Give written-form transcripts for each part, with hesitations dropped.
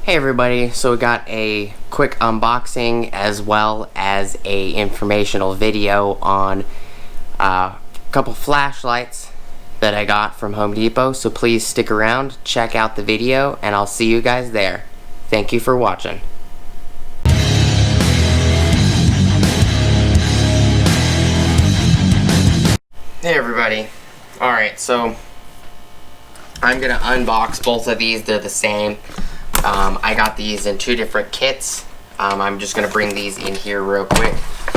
Hey everybody, so we got a quick unboxing as well as a informational video on a couple flashlights that I got from Home Depot, so please stick around, check out the video, and I'll see you guys there. Thank you for watching. Hey everybody, alright, so I'm gonna unbox both of these. They're the same. I got these in two different kits. I'm just going to bring these in here real quick.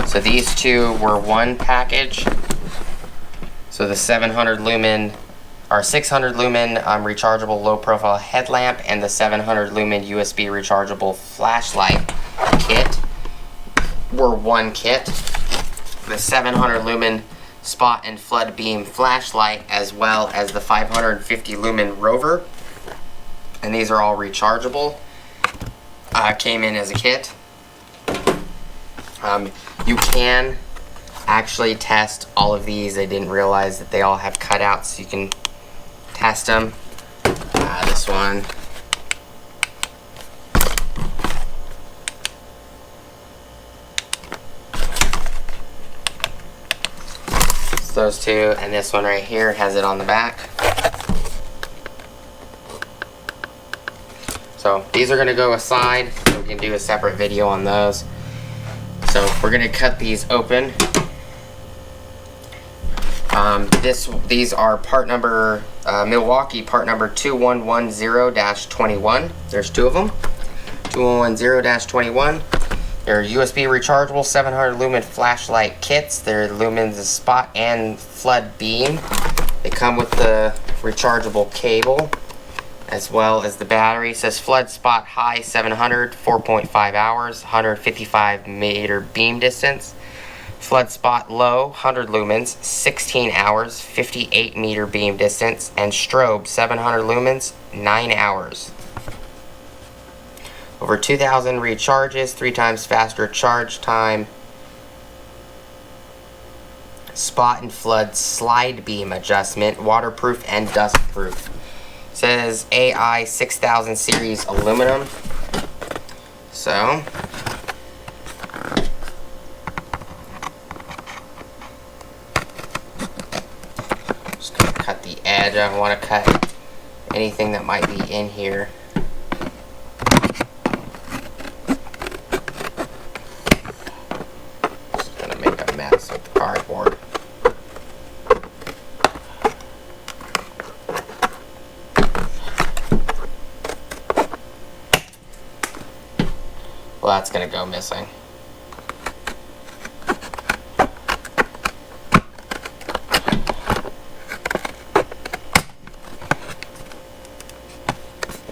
So these two were one package. So the 700 lumen, or 600 lumen rechargeable low profile headlamp and the 700 lumen USB rechargeable flashlight kit were one kit. The 700 lumen spot and flood beam flashlight as well as the 550 lumen rover. And these are all rechargeable. Came in as a kit. You can actually test all of these. I didn't realize that they all have cutouts, so you can test them. This one. So those two, and this one right here has it on the back. So these are going to go aside, so we can do a separate video on those. So we're going to cut these open. These are part number, Milwaukee part number 2110-21. There's two of them. 2110-21. They're USB rechargeable 700 lumen flashlight kits. They're Lumen's spot and flood beam. They come with the rechargeable cable, as well as the battery. It says flood spot high 700, 4.5 hours, 155 meter beam distance. Flood spot low 100 lumens, 16 hours, 58 meter beam distance. And strobe 700 lumens, 9 hours. Over 2,000 recharges, 3 times faster charge time. Spot and flood slide beam adjustment, waterproof and dustproof. Says AI 6000 series aluminum. So just gonna cut the edge. I don't want to cut anything that might be in here. Just gonna make a mess with the cardboard. Well, that's going to go missing.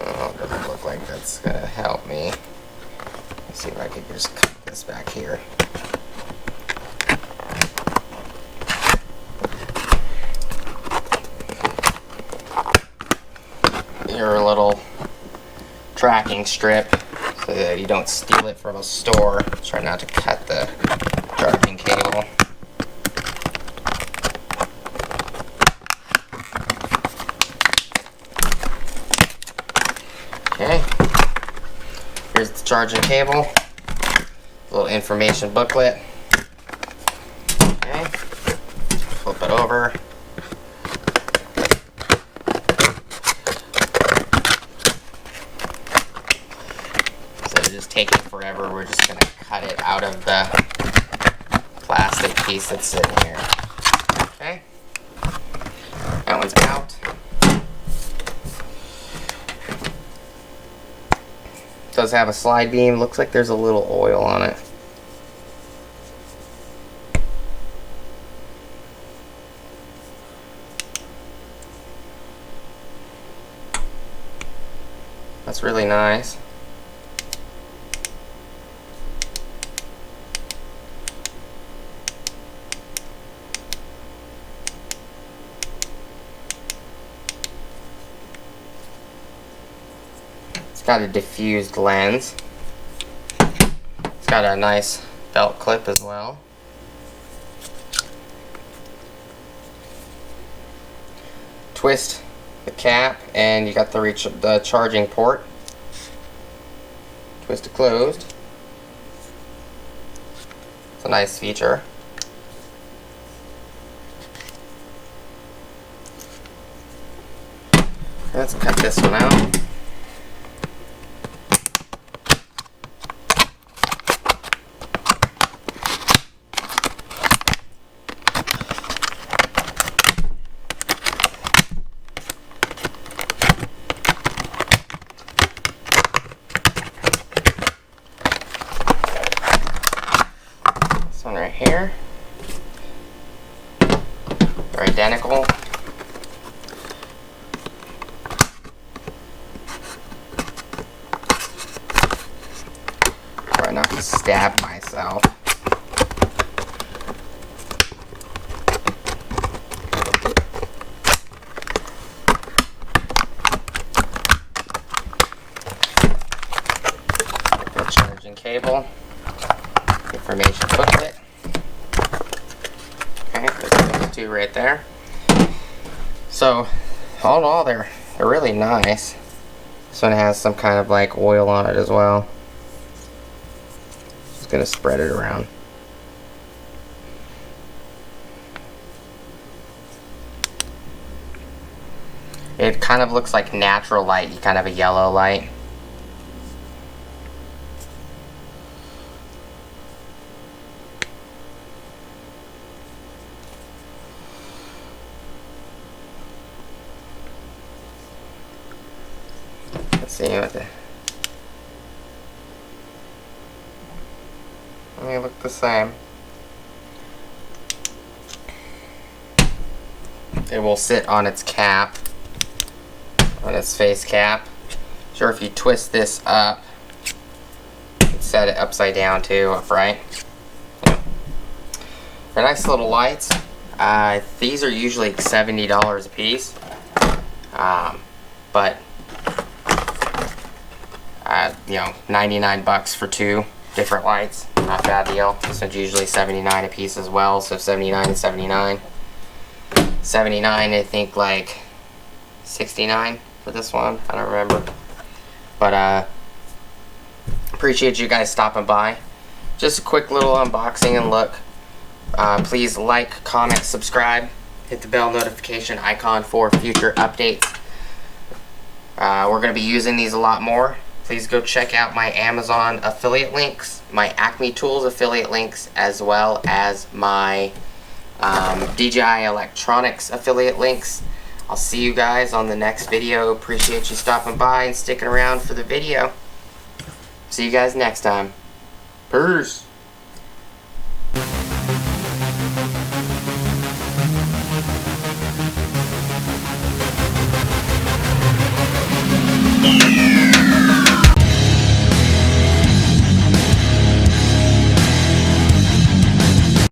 Oh, it doesn't look like that's going to help me. Let's see if I can just cut this back here. Your little tracking strip, so that you don't steal it from a store. Try not to cut the charging cable. Okay. Here's the charging cable. A little information booklet. Okay. Flip it over. Taking forever, we're just going to cut it out of the plastic piece that's sitting here. Okay, that one's out. It does have a slide beam. Looks like there's a little oil on it. That's really nice. It's got a diffused lens. It's got a nice belt clip as well. Twist the cap and you got the charging port. twist it closed. It's a nice feature. Let's cut this one out. This one right here. They're identical. Try not to stab myself. The charging cable, information booklet. Okay, there's those two right there. So, all in all, they're really nice. This one has some kind of like oil on it as well. Just gonna spread it around. It kind of looks like natural light, kind of a yellow light. Let's see what they look the same. It will sit on its cap, on its face cap. Sure, if you twist this up, you can set it upside down too, upright. Yeah. They're nice little lights. These are usually $70 a piece, but you know, 99 bucks for two different lights. Not a bad deal. This one's usually 79 a piece as well, so 79 and 79. 79, I think, like 69 for this one. I don't remember. But appreciate you guys stopping by. Just a quick little unboxing and look. Please like, comment, subscribe. Hit the bell notification icon for future updates. We're going to be using these a lot more. Please go check out my Amazon affiliate links, my Acme Tools affiliate links, as well as my DJI Electronics affiliate links. I'll see you guys on the next video. Appreciate you stopping by and sticking around for the video. See you guys next time. Peace. Yeah.